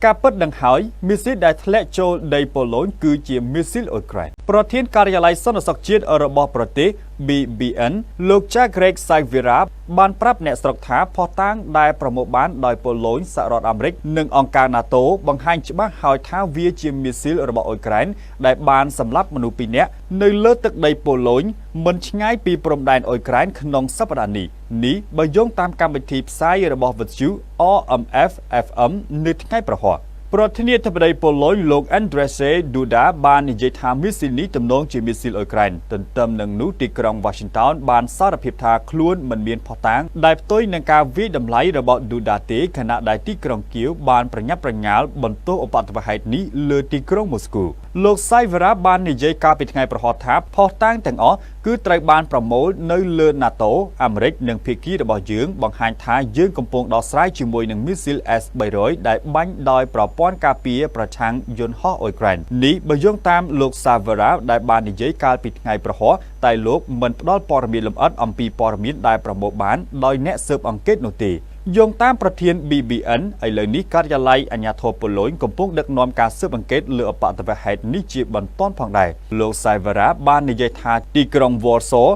ការពិតនឹងហើយមីស៊ីលដែលធ្លាក់ចូលដីប៉ូឡូញគឺជាមីស៊ីលអ៊ុយក្រែនប្រធានការិយាល័យសន្តិសុខជាតិរបស់ប្រទេស BBN លោក Greg Savira បានប្រាប់អ្នកស្រុកថាផុសតាងដែលប្រមូលបានដោយប៉ូឡូញសហរដ្ឋអាមេរិកនិងអង្គការ NATO បង្ហាញច្បាស់ហើយថាវាជាមីស៊ីលរបស់អ៊ុយក្រែនដែលបានសម្លាប់មនុស្ស2នាក់នៅលើទឹកដីប៉ូឡូញមិនឆ្ងាយពីព្រំដែនអ៊ុយក្រែនក្នុងសប្តាហ៍នេះបើយោងតាមកម្មវិធីផ្សាយរបស់វិទ្យុ RMF FM នៅថ្ងៃប្រហ័សប្រធានាធិបតីប៉ូឡូញលោក Andrzej Duda បាននិយាយថាមីស៊ីលនេះទំនងជាមីស៊ីលអ៊ុយក្រែនទន្ទឹមនឹងនោះទីក្រុង Washington បានសារភាពថាខ្លួនមិនមានភស្តុតាងដែលផ្ទុយនឹងការវិយតម្លៃរបស់ Duda ទេខណៈដែលទីក្រុងគៀវបានប្រញាប់ប្រញាល់បន្ទោសឧបទ្ទវហេតុនេះលើទីក្រុងម៉ូស្គូលោក Savira បាននិយាយកាលពីថ្ងៃប្រហ័សថាភស្តុតាងទាំងអស់គឺត្រូវបានប្រមូលនៅលើ NATO អាមេរិកនិងភាគីរបស់យើងបង្ហាញថាយើងកំពុងដោះស្រាយជាមួយនឹងមីស៊ីល S300 ដែលបាញ់ដោយប្រព័ន្ធការពារប្រឆាំងយន្តហោះអ៊ុយក្រែននេះបើយោងតាមលោក Savara ដែលបាននិយាយកាលពីថ្ងៃប្រហ័សតែលោកមិនផ្ដល់ព័ត៌មានលម្អិតអំពីព័ត៌មានដែលប្រមូលបានដោយអ្នកស៊ើបអង្កេតនោះទេយោងតាមប្រធាន BBN ឥឡូវនេះការិយាល័យអាជ្ញាធរប៉ូឡូញកំពុងដឹកនាំការស៊ើបអង្កេតលើឧបទ្ទវហេតុនេះជាបន្ទាន់ផងដែរលោក Savara បាននិយាយថាទីក្រុង Warsaw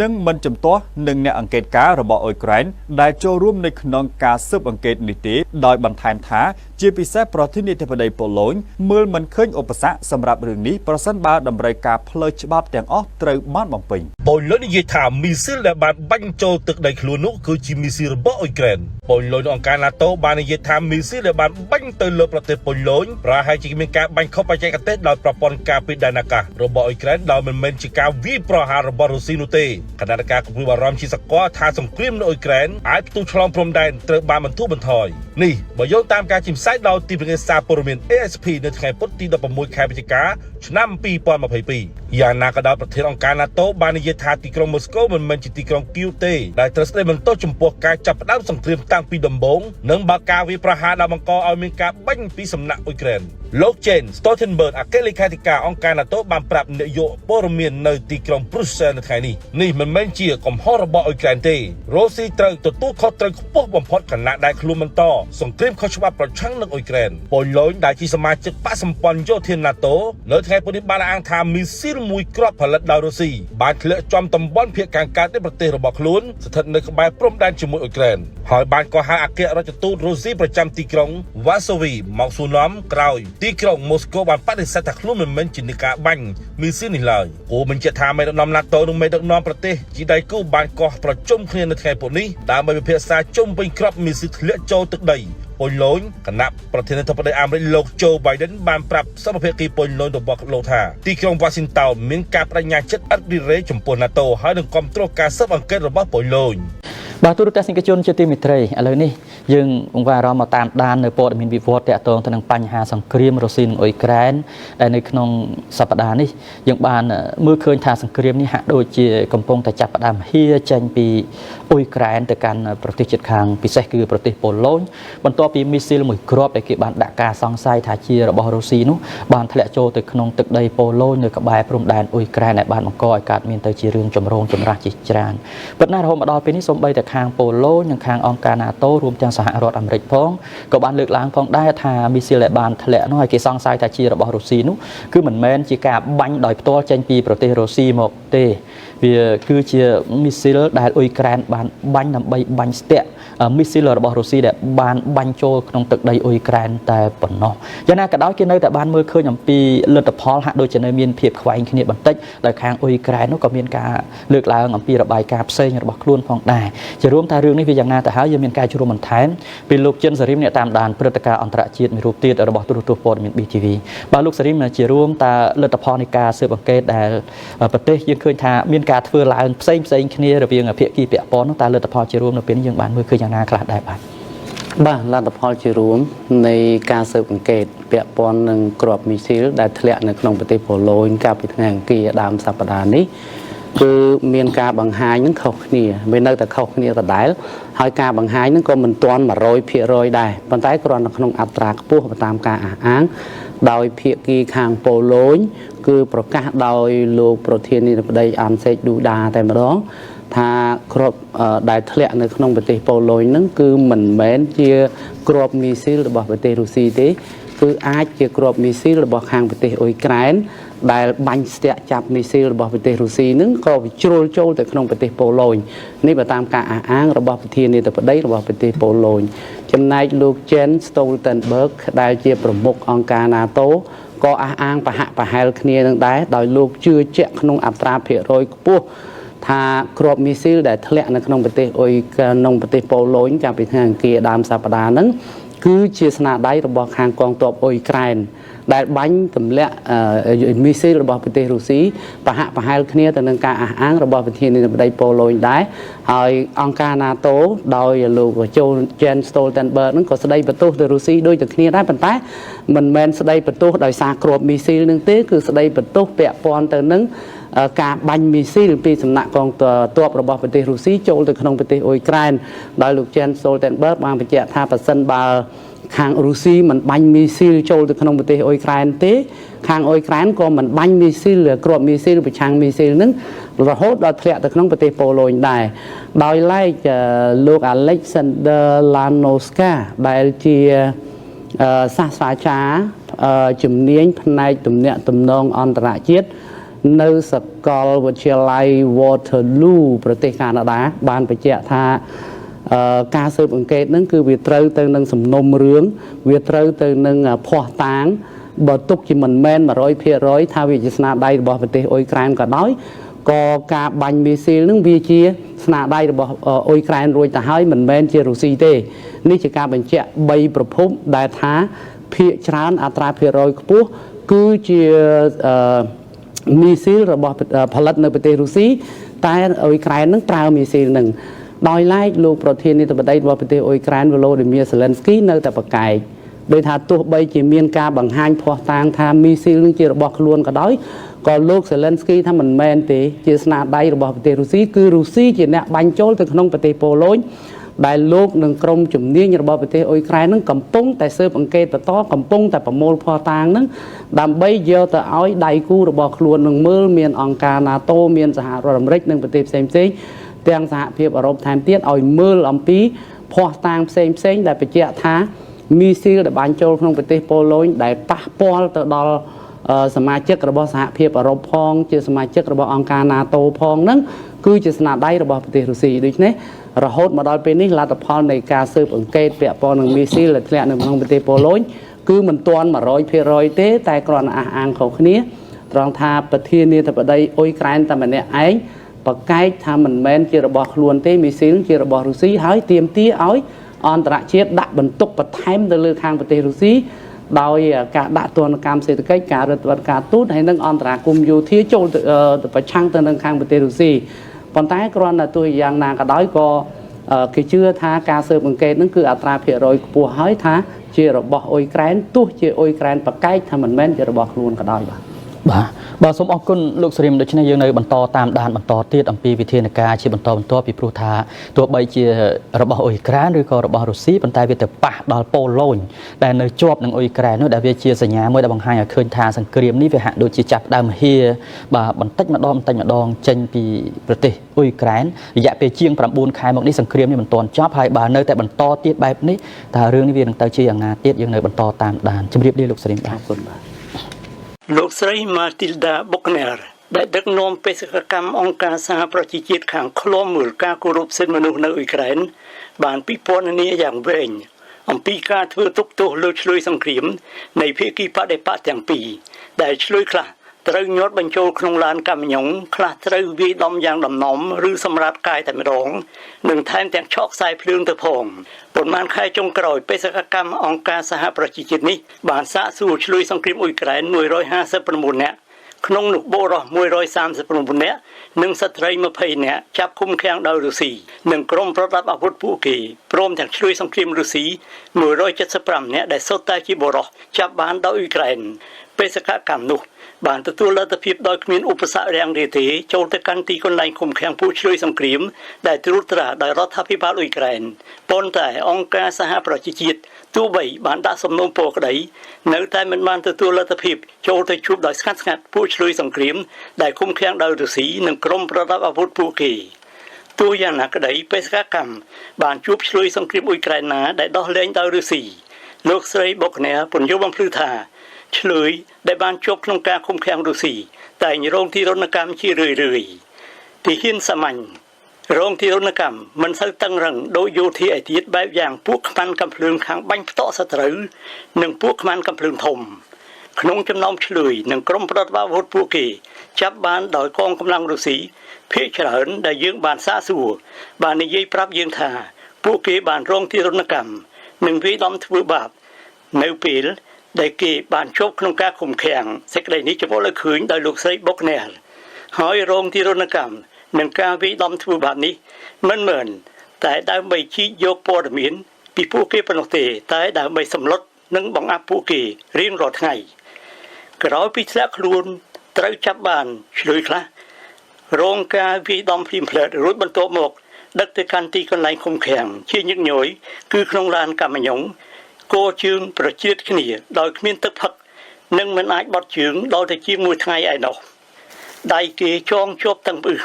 នឹងមិនជំទាស់នឹងអ្នកអង្កេតការរបស់អ៊ុយក្រែនដែលចូលរួមនៅក្នុងការស៊ើបអង្កេតនេះទេដោយបន្ថែមថាជាពិសេសប្រធានាធិបតីប៉ូឡូញមើលមិនឃើញឧបសគ្គសម្រាប់រឿងនេះប្រសិនបើតម្រូវការផ្លូវច្បាប់ទាំងអស់ត្រូវបានបំពេញប៉ូឡូញនិយាយថាមីស៊ីលដែលបានបាញ់ចូលទឹកដីខ្លួននោះគឺជាមីស៊ីលរបស់អ៊ុយក្រែនប៉ូឡូញអង្គការ NATO បាននិយាយថាមីស៊ីលដែលបានបាញ់ទៅលើប្រទេសប៉ូឡូញប្រហែលជាមានការបាញ់ខុសបច្ចេកទេសដោយប្រព័ន្ធការពារដែនអាកាសរបស់អ៊ុយក្រែនដោយមិនមែនជាការវាយប្រហាររបស់រុស្ស៊ីនោះទេគណៈការគំរាមបារម្ភជាសកលថាសង្គ្រាមនៅអ៊ុយក្រែនអាចផ្ទុះឆ្លងព្រំដែនត្រូវបានបន្ធូរបន្ថយនេះបើយោងតាមការជំផ្សាយដោយទីប្រឹក្សាសារព័ត៌មាន AFP នៅថ្ងៃពុធទី16ខែវិច្ឆិកាឆ្នាំ2022យ៉ាងណាក៏ដោយប្រធានអង្គការ NATO បាននិយាយថាទីក្រុងម៉ូស្គូមិនមែនជាទីក្រុងគីវទេដែលត្រូវស្ដីបន្ទោសចំពោះការចាប់ផ្ដើមសង្គ្រាមតាំងពីដំបូងនិងបើកការវាយប្រហារដែលបង្កឲ្យមានការបាញ់ពីសំណាក់អ៊ុយក្រែនលោក Jens Stoltenberg អគ្គលេខាធិការអង្គការ NATO បានប្រាប់នាយកព័ត៌មាននៅទីក្រុង Brussels នៅថ្ងៃនេះមិនមែនជាកំហុសរបស់អ៊ុយក្រែនទេរុស្ស៊ីត្រូវទទួលខុសត្រូវខ្ពស់បំផុតខណៈដែលខ្លួនបន្តសង្គ្រាមខុសច្បាប់ប្រឆាំងនឹងអ៊ុយក្រែនប៉ូឡូញដែលជាសមាជិកបកសម្ព័ន្ធយោធា NATO នៅថ្ងៃពុធនេះបានអះអាងថាមីស៊ីលមួយគ្រាប់ផលិតដោយរុស្ស៊ីបានធ្លាក់ចំតំបន់ភាគខាងកើតនៃប្រទេសរបស់ខ្លួនស្ថិតនៅក្បែរព្រំដែនជាមួយអ៊ុយក្រែនហើយបានកោះហៅអគ្គរដ្ឋទូតរុស្ស៊ីប្រចាំទីក្រុងវ៉ាសូវីមកសួរនាំក្រោយទីក្រុងម៉ូស្គូបានបដិសេធថាខ្លួនមិនមែនជានៃការបាញ់មីស៊ីលនេះឡើយគូបញ្ជាក់ថាមេដឹកនាំ NATO និងមេដឹកនាំប្រទេសជាដៃគូបានកោះប្រជុំគ្នានៅថ្ងៃពុធនេះដើម្បីពិភាក្សាជុំវិញគ្រាប់មីស៊ីលធ្លាក់ចូលទឹកដីប៉ូឡូញគណៈប្រធានាធិបតីអាមេរិកលោក Joe Biden បានប្រាប់សមភាគីប៉ូឡូញរបស់លោកថាទីក្រុង Washington មានការបដិញ្ញាចិត្តឥតរីរេចំពោះ NATO ហើយនឹងគាំទ្រការស៊ើបអង្កេតរបស់ប៉ូឡូញបាទទូរទស្សនិកជនជាទីមេត្រីឥឡូវនេះយើងបង្វែរអារម្មណ៍មកតាមដាននៅព័ត៌មានវិវត្តតាក់ទងទៅនឹងបញ្ហាសង្គ្រាមរុស្ស៊ីនិងអ៊ុយក្រែនដែលនៅក្នុងសប្តាហ៍នេះយើងបានមើលឃើញថាសង្គ្រាមនេះហាក់ដូចជាកំពុងតែចាប់ផ្ដើមហៀចេញពីអ៊ុយក្រែនទៅកាន់ប្រទេសជិតខាងពិសេសគឺប្រទេសប៉ូឡូញបន្ទាប់ពីមីស៊ីលមួយគ្រាប់ដែលគេបានដាក់ការសង្ស័យថាជារបស់រុស្ស៊ីនោះបានធ្លាក់ចូលទៅក្នុងទឹកដីប៉ូឡូញនៅក្បែរព្រំដែនអ៊ុយក្រែនដែលបានបង្កឲ្យកើតមានទៅជារឿងចម្រូងចម្រាសជាច្រើនប៉ុន្តែរហូតមកដល់ពេលនេះសូម្បីតែខាងប៉ូឡូញនិងខាងអង្គការ NATO រួមទាំងសហរដ្ឋអាមេរិកផងក៏បានលើកឡើងផងដែរថាមីស៊ីលដែលបានធ្លាក់នោះឲ្យគេសង្ស័យថាជារបស់រុស្ស៊ីនោះគឺមិនមែនជាការបាញ់ដោយផ្ទាល់ចេញពីប្រទេសរុស្ស៊ីមកទេវាគឺជាមីស៊ីលដែលអ៊ុយក្រែនបានបាញ់ដើម្បីបាញ់ស្ទាក់មីស៊ីលរបស់រុស្ស៊ីដែលបានបាញ់ចូលក្នុងទឹកដីអ៊ុយក្រែនតែប៉ុណ្ណោះយ៉ាងណាក៏ដោយគេនៅតែបានមើលឃើញអំពីលទ្ធផលហាក់ដូចជានៅមានភាពខ្វែងគ្នាបន្តិចដោយខាងអ៊ុយក្រែននោះក៏មានការលើកឡើងអំពីរបាយការណ៍ផ្សេងរបស់ខ្លួនផងដែរជារួមថារឿងនេះវាយ៉ាងណាទៅហើយយើងមានការជួបបន្ថែមពីលោកចិនសារីមអ្នកតាមដានព្រឹត្តិការណ៍អន្តរជាតិមួយរូបទៀតរបស់ទូរទស្សន៍ព័ត៌មាន BTV បាទលោកសារីមជារួមតើលទ្ធផលនៃការស៊ើបអង្កេតដែលប្រទេសយើងឃើញថាមានការធ្វើឡើងផ្សេងគ្នារវាងភាគីពាក់ព័ន្ធនោះតើលទ្ធផលជារួមនៅពេលនេះយើងបានមើលឃើញយ៉ាងណាខ្លះដែរបាទលទ្ធផលជារួមនៃការស៊ើបអង្កេតពាក់ព័ន្ធនឹងគ្រាប់មីស៊ីលដែលធ្លាក់នៅក្នុងប្រទេសប៉ូឡូញកាលពីថ្ងៃអង្គារដើមសប្តាហ៍នេះគឺមានការបង្ហាញនឹងខុសគ្នាវានៅតែខុសគ្នាដដែលហើយការបង្ហាញនឹងក៏មិនទាន់ 100% ដែរប៉ុន្តែគ្រាន់តែក្នុងអត្រាខ្ពស់តាមការអះអាងដោយភាគីខាងប៉ូឡូញគឺប្រកាសដោយលោកប្រធានាធិបតី Andrzej Duda តែម្ដង ថាគ្រាប់ដែលធ្លាក់នៅក្នុងប្រទេសប៉ូឡូញហ្នឹងគឺមិនមែនជាគ្រាប់មីស៊ីលរបស់ប្រទេសរុស្ស៊ីទេគឺអាចជាគ្រាប់មីស៊ីលរបស់ខាងប្រទេសអ៊ុយក្រែនដែលបាញ់ស្ទាក់ចាប់មីស៊ីលរបស់ប្រទេសរុស្ស៊ីហ្នឹងក៏វាជ្រុលចូលទៅក្នុងប្រទេសប៉ូឡូញនេះបើតាមការអះអាងរបស់ប្រធានាធិបតីរបស់ប្រទេសប៉ូឡូញចំណែកលោក Jens Stoltenberg ដែលជាប្រមុខអង្គការ NATO ក៏អះអាងប្រហាក់ប្រហែលគ្នានឹងដែរដោយលោកជឿជាក់ក្នុងអត្រាភាគរយខ្ពស់ថាគ្រាប់មីស៊ីលដែលធ្លាក់នៅក្នុងប្រទេសក្នុងប្រទេសប៉ូឡូញកាលពីថ្ងៃអង្គារដើមសប្តាហ៍ហ្នឹងគឺជាស្នាដៃរបស់ខាងកងទ័ពអ៊ុយក្រែនដែលបាញ់ទម្លាក់មីស៊ីលរបស់ប្រទេសរុស្ស៊ីប្រហាក់ប្រហែលគ្នាទៅនឹងការអះអាងរបស់ប្រធានាធិបតីប៉ូឡូញដែរហើយអង្គការ NATO ដោយលោកJens Stoltenberg ហ្នឹងក៏ស្ដីបន្ទោសទៅរុស្ស៊ីដូចតែគ្នាដែរប៉ុន្តែមិនមែនស្ដីបន្ទោសដោយសារគ្រាប់មីស៊ីលនឹងទេគឺស្ដីបន្ទោសពាក់ព័ន្ធទៅនឹងការបាញ់មីស៊ីលពីសំណាក់កងទ័ពរបស់ប្រទេសរុស្ស៊ីចូលទៅក្នុងប្រទេសអ៊ុយក្រែនដោយលោក Jens Stoltenberg បានបញ្ជាក់ថាប្រសិនបើខាងរុស្ស៊ីមិនបាញ់មីស៊ីលចូលទៅក្នុងប្រទេសអ៊ុយក្រែនទេខាងអ៊ុយក្រែនក៏មិនបាញ់មីស៊ីលគ្រាប់មីស៊ីលប្រឆាំងមីស៊ីលនឹងរហូតដល់ធ្លាក់ទៅក្នុងប្រទេសប៉ូឡូញដែរដោយឡែកលោក Alexander Lanoska ដែលជាសាស្ត្រាចារ្យជំនាញផ្នែកទំនាក់ទំនងអន្តរជាតិនៅសាកលវិទ្យាល័យ Waterloo ប្រទេសកាណាដាបានបញ្ជាក់ថាការស៊ើបអង្កេតហ្នឹងគឺវាត្រូវទៅនឹងសំណុំរឿងវាត្រូវទៅនឹងភ័ស្តុតាងបើទុកជាមិនមែន 100% ថាវាជាស្នាដៃរបស់ប្រទេសអ៊ុយក្រែនក៏ដោយក៏ការបាញ់មីស៊ីលហ្នឹងវាជាស្នាដៃរបស់អ៊ុយក្រែនរួចទៅហើយមិនមែនជារុស្ស៊ីទេនេះជាការបញ្ជាក់3ប្រភពដែលថាភាគច្រើនអត្រាភាគរយខ្ពស់គឺជាមីស៊ីលរបស់ផលិតនៅប្រទេសរុស្ស៊ីតែអ៊ុយក្រែននឹងប្រើមីស៊ីលនឹងដោយឡែកលោកប្រធានាធិបតីរបស់ប្រទេសអ៊ុយក្រែន Volodymyr Zelensky នៅតែប្រកែកដោយថាទោះបីជាមានការបង្ហាញភ័ស្តុតាងថាមីស៊ីលនឹងជារបស់ខ្លួនក៏ដោយក៏លោក Zelensky ថាមិនមែនទេជាស្នាដៃរបស់ប្រទេសរុស្ស៊ីគឺរុស្ស៊ីជាអ្នកបាញ់ចូលទៅក្នុងប្រទេសប៉ូឡូញដែលលោកនឹងក្រុមជំនាញរបស់ប្រទេសអ៊ុយក្រែននឹងកំពុងតែស៊ើបអង្កេតបន្តកំពុងតែប្រមូលភស្តុតាងនឹងដើម្បីយកទៅឲ្យដៃគូរបស់ខ្លួននឹងមើលមានអង្គការ NATO មានសហរដ្ឋអាមេរិកនិងប្រទេសផ្សេងៗទាំងសហភាពអឺរ៉ុបថែមទៀតឲ្យមើលអំពីភស្តុតាងផ្សេងៗដែលបញ្ជាក់ថាមីស៊ីលដែលបាញ់ចូលក្នុងប្រទេសប៉ូឡូញដែលប៉ះពាល់ទៅដល់សមាជិករបស់សហភាពអឺរ៉ុបផងជាសមាជិករបស់អង្គការ NATO ផងហ្នឹងគឺជាស្នាដៃរបស់ប្រទេសរុស្ស៊ីដូច្នេះរហូតមកដល់ពេលនេះលទ្ធផលនៃការស៊ើបអង្កេតពាក់ព័ន្ធនឹងមីស៊ីលដែលធ្លាក់នៅក្នុងប្រទេសប៉ូឡូញគឺមិនទាន់ 100% ទេតែគ្រាន់តែអះអាងខុសគ្នាត្រង់ថាប្រធានាធិបតីអ៊ុយក្រែនតែម្នាក់ឯងប្រកែកថាមិនមែនជារបស់ខ្លួនទេមីស៊ីលជារបស់រុស្ស៊ីហើយទាមទារឲ្យអន្តរជាតិដាក់បន្ទុកបន្ថែមទៅលើខាងប្រទេសរុស្ស៊ីដោយការដាក់ទណ្ឌកម្មសេដ្ឋកិច្ចការរដ្ឋបတ်ការទូតហើយនិងអន្តរាគមន៍យោធាចូលទៅប្រឆាំងទៅនឹងខាងប្រទេសរុស្ស៊ីប៉ុន្តែគ្រាន់តែទោះយ៉ាងណាក៏ដោយក៏គេជឿថាការស៊ើបអង្កេតនឹងគឺអត្រាភាគរយខ្ពស់ហើយថាជារបស់អ៊ុយក្រែនទោះជាអ៊ុយក្រែនប្រកែកថាមិនមែនជារបស់ខ្លួនក៏ដោយបាទសូមអរគុណលោកសេរីមដូច្នេះយើងនៅបន្តតាមដានបន្តទៀតអំពីវិធានការជាបន្តបន្ទាប់ពីព្រោះថាទោះបីជារបស់អ៊ុយក្រែនឬក៏របស់រុស្ស៊ីប៉ុន្តែវាទៅប៉ះដល់ប៉ូឡូញដែលនៅជាប់នឹងអ៊ុយក្រែននោះដែលវាជាសញ្ញាមួយដែលបង្ហាញឲ្យឃើញថាសង្គ្រាមនេះវាហាក់ដូចជាចាប់ដើមហៀបាទបន្តិចម្ដងចេញពីប្រទេសអ៊ុយក្រែនរយៈពេលជាង9ខែមកនេះសង្គ្រាមនេះមិនទាន់ចប់ហើយបើនៅតែបន្តទៀតបែបនេះតើរឿងនេះវានឹងទៅជាយ៉ាងណាទៀតយើងនៅបន្តតាមដានជម្រាបលាលោកសេរីមបាទអរគុណបាទលោកស្រី Matilda Buckner ដែលដឹកនាំបេសកកម្មអង្គការសហប្រជាជាតិខាងឃ្លាំមើលការគោរពសិទ្ធិមនុស្សនៅអ៊ុយក្រែនបានពិពណ៌នាយ៉ាងវែងអំពីការធ្វើទុកទោសលើឆ្លើយសង្គ្រាមនៃភាគីបដិបត្តិទាំងពីរដែលឆ្លើយខ្លះត្រូវញាត់បញ្ចូលក្នុងឡានកាមីយ៉ុងខ្លះត្រូវវាយដំយ៉ាងដំណំឬសម្រាប់កាយតែម្ដងនិងថែមទាំងឆក់ខ្សែភ្លើងទៅផងប៉ុន្មានខែចុងក្រោយបេសកកម្មអង្គការសហប្រជាជាតិនេះបានសាកសួរឆ្លើយសង្គ្រាមអ៊ុយក្រែន159នាក់ក្នុងនោះបុរស139នាក់និងស្ត្រី20នាក់ចាប់ឃុំឃាំងដោយរុស្ស៊ីនិងក្រុមប្រដាប់អាវុធពួកគេព្រមទាំងឆ្លើយសង្គ្រាមរុស្ស៊ី175នាក់ដែលសុទ្ធតែជាបុរសចាប់បានដោយអ៊ុយក្រែនបេសកកម្មនោះបានទទួលលទ្ធភាពដោយគ្មានឧបសគ្គរាំងរាទេចូលទៅកាន់ទីកន្លែងឃុំឃាំងពួកឆ្លើយសង្គ្រាមដែលត្រួតត្រាដោយរដ្ឋាភិបាលអ៊ុយក្រែនប៉ុន្តែអង្គការសហប្រជាជាតិទោះបីបានដាក់សំណូមពរក្តីនៅតែមិនបានទទួលលទ្ធភាពចូលទៅជួបដោយស្ងាត់ពួកឆ្លើយសង្គ្រាមដែលឃុំឃាំងដោយរុស្ស៊ីនិងក្រុមប្រដាប់អាវុធពួកគេ ទោះយ៉ាងណាក្តីបេសកកម្មបានជួបឆ្លើយសង្គ្រាមអ៊ុយក្រែនណាដែលដោះលែងដោយរុស្ស៊ីលោកស្រីបុកណែពន្យល់បំភ្លឺថាឆ្លើយដែលបានជាប់ក្នុងការឃុំឃាំងរុស្ស៊ីតែរងទីរណកម្មជារឿយៗទីហ៊ានសាមញ្ញរងទីរណកម្មមិនសូវតឹងរឹងដោយយោធាឯទៀតបែបយ៉ាងពួកខ្មាន់កំភ្លើងខាងបាញ់ផ្ទក់សត្រូវនិងពួកខ្មាន់កំភ្លើងធំក្នុងចំណោមឆ្លើយនិងក្រុមប្រតិបត្តិអាវុធពួកគេចាប់បានដោយកងកម្លាំងរុស្ស៊ីភាគច្រើនដែលយើងបានសាកសួរបាននិយាយប្រាប់យើងថាពួកគេបានរងទីរណកម្មនិងវាយដំធ្វើបាបនៅពេលដែលគេបានជាប់ក្នុងការឃុំឃាំងសេចក្តីនេះចម្លងឲ្យឃើញដោយលោកស្រីបុកណែលហើយរងទីរណកម្មនឹងការវាយដំធ្វើបាបនេះមិនមែនតែដើម្បីជីកយកព័ត៌មានពីពួកគេប៉ុណ្ណោះទេតែដើម្បីសម្លុតនិងបង្អាប់ពួកគេរៀងរាល់ថ្ងៃក្រោយពីធ្លាក់ខ្លួនត្រូវចាប់បានឆ្លើយខ្លះរងការវាយដំភ្លាមភ្លែតរួចបន្ទាប់មកដឹកទៅកាន់ទីកន្លែងឃុំឃាំងជាញឹកញយគឺក្នុងឡានកាម៉ាញ៉ុងគោជើងប្រជៀតគ្នាដោយគ្មានទឹកផឹកនិងមិនអាចបត់ជើងដល់ទៅជាមួយថ្ងៃឯណោះដៃគេចងជាប់ទាំងពឹស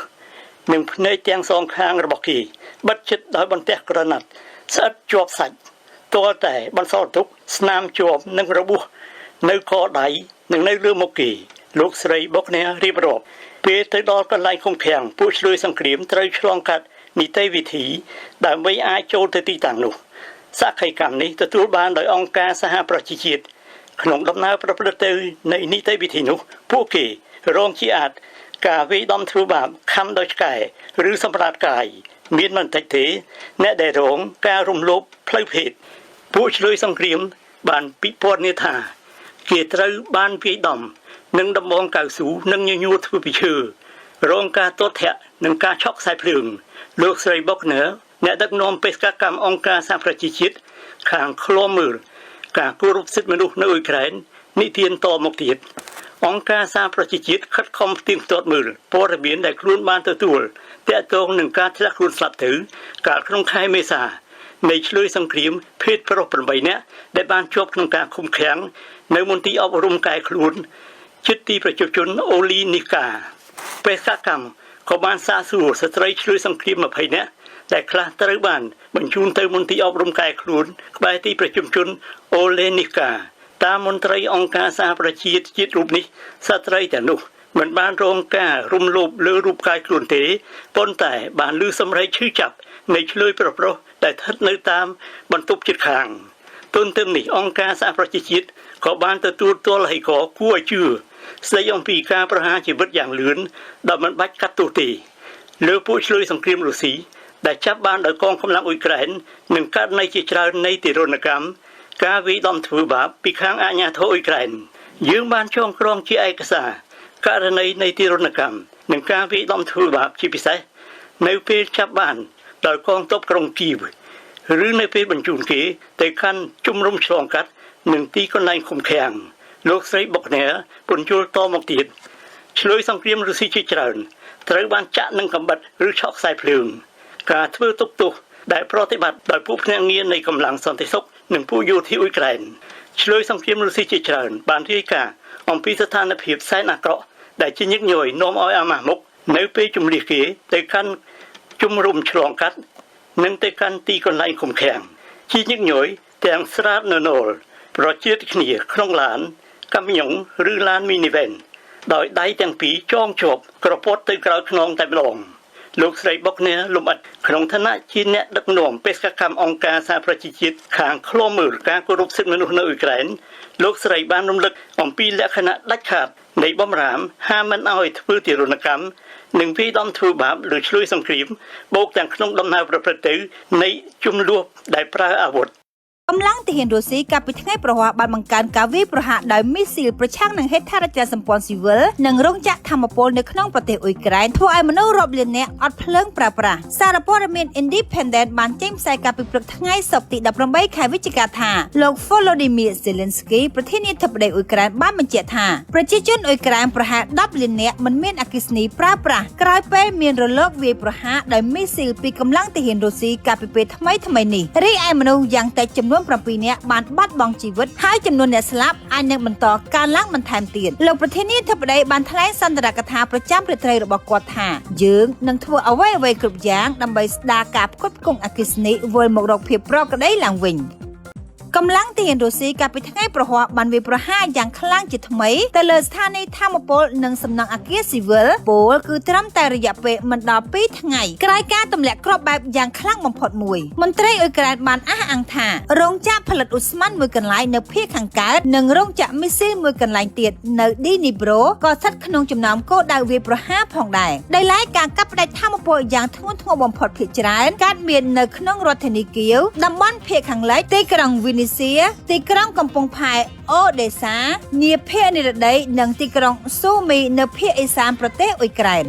និងភ្នែកទាំងសងខាងរបស់គេបិទជិតដោយបន្ទះក្រណាត់ស្អិតជាប់សាច់ទាល់តែបន្សល់ទុកស្នាមជាប់និងរបួសនៅកដៃនិងនៅលើមុខគេលោកស្រីបុកណែរៀបរាប់ពេលទៅដល់កន្លែងឃុំឃាំងពួកឆ្លើយសង្គ្រាមត្រូវឆ្លងកាត់នីតិវិធីដើម្បីអាចចូលទៅទីតាំងនោះសកម្មនេះទទួលបានដោយអង្គការសហប្រជាជាតិក្នុងដំណើរប្រព្រឹត្តទៅនៃនីតិវិធីនោះពួកគេរងជាអាចការវាយដំធ្វើបាបខំដោយឆ្កែឬសម្រាប់កាយមានមិនតិចទេអ្នកដែលរងការរំលោភផ្លូវភេទពួកឆ្លើយសង្គ្រាមបានពិពណ៌នាថាគេត្រូវបានវាយដំនិងដំបងកៅស៊ូនិងញញួរធ្វើពីឈើរងការទាត់ធាក់និងការឆក់ខ្សែភ្លើងលោកស្រីបុកណែអ្នកដឹកនាំបេសកកម្មអង្គការសហប្រជាជាតិខាងឃ្លាំមើលការគោរពសិទ្ធិមនុស្សនៅអ៊ុយក្រែននិទានតមកទៀតអង្គការសហប្រជាជាតិខិតខំផ្ទៀងផ្ទាត់មើលព័ត៌មានដែលខ្លួនបានទទួលទាក់ទងនឹងការធ្លាក់ខ្លួនស្លាប់ទៅកាលក្នុងខែមេសានៃឆ្លើយសង្គ្រាមភេទប្រុស8នាក់ដែលបានជាប់ក្នុងការឃុំឃាំងនៅមន្ទីរអប់រំកែខ្លួនជិតទីប្រជាជនអូលីនីកាបេសកកម្មក៏បានសាកសួរស្ត្រីឆ្លើយសង្គ្រាម20នាក់ដែលខ្លះត្រូវបានបញ្ជូនទៅមន្ទីរអប់រំកែខ្លួនក្បែរទីប្រជាជនអូលេនីកាតាមមន្ត្រីអង្គការសហប្រជាជាតិរូបនេះស្ត្រីទាំងនោះមិនបានរងការរំលោភលើរូបកាយខ្លួនទេប៉ុន្តែបានឮសំឡេងឈឺចាប់នៃឆ្លើយប្រុសៗដែលស្ថិតនៅតាមបន្ទប់ជិតខាងទន្ទឹមនេះអង្គការសហប្រជាជាតិក៏បានទទួលទល់ឲ្យក៏គួរឲ្យជឿស្ដីអំពីការប្រហារជីវិតយ៉ាងលឿនដែលមិនបាច់កាត់ទោសទេលើពួកឆ្លើយសង្គ្រាមរុស្ស៊ីដែលចាប់បានដោយកងកម្លាំងអ៊ុយក្រែននិងករណីជាច្រើននៃទារុណកម្មការវាយដំធ្វើបាបពីខាងអាជ្ញាធរអ៊ុយក្រែនយើងបានចងក្រងជាឯកសារករណីនៃទារុណកម្មនិងការវាយដំធ្វើបាបជាពិសេសនៅពេលចាប់បានដោយកងទ័ពក្រុងគីវឬនៅពេលបញ្ជូនគេទៅកាន់ជំរំឆ្លងកាត់នឹងទីកន្លែងឃុំឃាំងលោកស្រីបុកណែពន្យល់តមកទៀតឆ្លើយសង្គ្រាមរុស្ស៊ីជាច្រើនត្រូវបានចាក់នឹងកាំបិតឬឆក់ខ្សែភ្លើងការធ្វើទុកទោសដែលប្រតិបត្តិដោយពួកភ្នាក់ងារនៃកម្លាំងសន្តិសុខនិងពួកយោធាអ៊ុយក្រែនឆ្លើយសង្គ្រាមរុស្ស៊ីជាច្រើនបានរាយការណ៍អំពីស្ថានភាពសែនអាក្រក់ដែលជាញឹកញយនាំឲ្យអាម៉ាស់មុខនៅពេលជំនះគេទៅកាន់ជំរំឆ្លងកាត់និងទៅកាន់ទីកន្លែងឃុំឃាំងជាញឹកញយទាំងស្រាតននលប្រជៀតគ្នាក្នុងឡានកាមីយ៉ុងឬឡានមីនីវ៉ែនដោយដៃទាំងពីរចងជាប់ក្រពាត់ទៅក្រោយខ្នងតែម្ដងលោកស្រីបុកណែលំអិតក្នុងឋានៈជាអ្នកដឹកនាំបេសកកម្មអង្គការសហប្រជាជាតិខាងឃ្លាំមើលការគោរពសិទ្ធិមនុស្សនៅអ៊ុយក្រែនលោកស្រីបានរំលឹកអំពីលក្ខណៈដាច់ខាតនៃបំរាមហាមមិនឲ្យធ្វើទារុណកម្មនិងវាយដំធ្វើបាបឬឆ្លើយសង្គ្រាមបូកទាំងក្នុងដំណើរប្រព្រឹត្តទៅនៃជំលោះដែលប្រើអាវុធកម្លាំងទាហានរុស្ស៊ីកាលពីថ្ងៃប្រហ័សបានបង្កើនការវាយប្រហារដោយមីស៊ីលប្រឆាំងនឹងហេដ្ឋារចនាសម្ព័ន្ធស៊ីវិលនិងរោងចក្រថាមពលនៅក្នុងប្រទេសអ៊ុយក្រែនធ្វើឲ្យមនុស្សរាប់លាននាក់អត់ភ្លើងប្រើប្រាស់សារព័ត៌មាន Independent បានចេញផ្សាយកាលពីព្រឹកថ្ងៃសុក្រទី18ខែវិច្ឆិកាថាលោក Volodymyr Zelensky ប្រធានាធិបតីអ៊ុយក្រែនបានបញ្ជាក់ថាប្រជាជនអ៊ុយក្រែនប្រហែល10លាននាក់មិនមានអគ្គិសនីប្រើប្រាស់ក្រោយពេលមានរលកវាយប្រហារដោយមីស៊ីលពីកម្លាំងទាហានរុស្ស៊ីកាលពីពេលថ្មីនេះរីឯមនុស្សយ៉ាងតិចចំនួន នួន7នាក់បានបាត់បង់ជីវិតហើយចំនួនអ្នកស្លាប់អាចនឹងបន្តកើនឡើងបន្ថែមទៀតលោកប្រធានាធិបតីបានថ្លែងសន្ទរកថាប្រចាំរាត្រីរបស់គាត់ថាយើងនឹងធ្វើអ្វីៗគ្រប់យ៉ាងដើម្បីស្ដារការផ្គត់ផ្គង់អគ្គិសនីវិលមករកភាពប្រក្រតីឡើងវិញកម្លាំងទាហានរុស្ស៊ីកាលពីថ្ងៃប្រហ័សបានវាយប្រហារយ៉ាងខ្លាំងជាថ្មីទៅលើស្ថានីយ៍ថាមពលនិងសំណង់អគារស៊ីវិលពលគឺត្រឹមតែរយៈពេលមិនដល់2ថ្ងៃក្រោយការទម្លាក់គ្រាប់បែបយ៉ាងខ្លាំងបំផុតមួយមន្ត្រីអ៊ុយក្រែនបានអះអាងថារោងចក្រផលិតឧស្ម័នមួយកន្លែងនៅភាគខាងកើតនិងរោងចក្រមីស៊ីលមួយកន្លែងទៀតនៅឌីនីប្រូក៏ស្ថិតក្នុងចំណោមគោលដៅវាយប្រហារផងដែរដោយឡែកការកាប់ផ្តាច់ថាមពលយ៉ាងធ្ងន់ធ្ងរបំផុតភាគច្រើនកើតមាននៅក្នុងរដ្ឋធានីគៀវតំបន់ភាគខាងលិចទីក្រុងវីនីទីក្រុងកំពង់ផែអូដេសានាភាគនិរតីនិងទីក្រុងស៊ូមីនៅភាគឦសានប្រទេសអ៊ុយក្រែន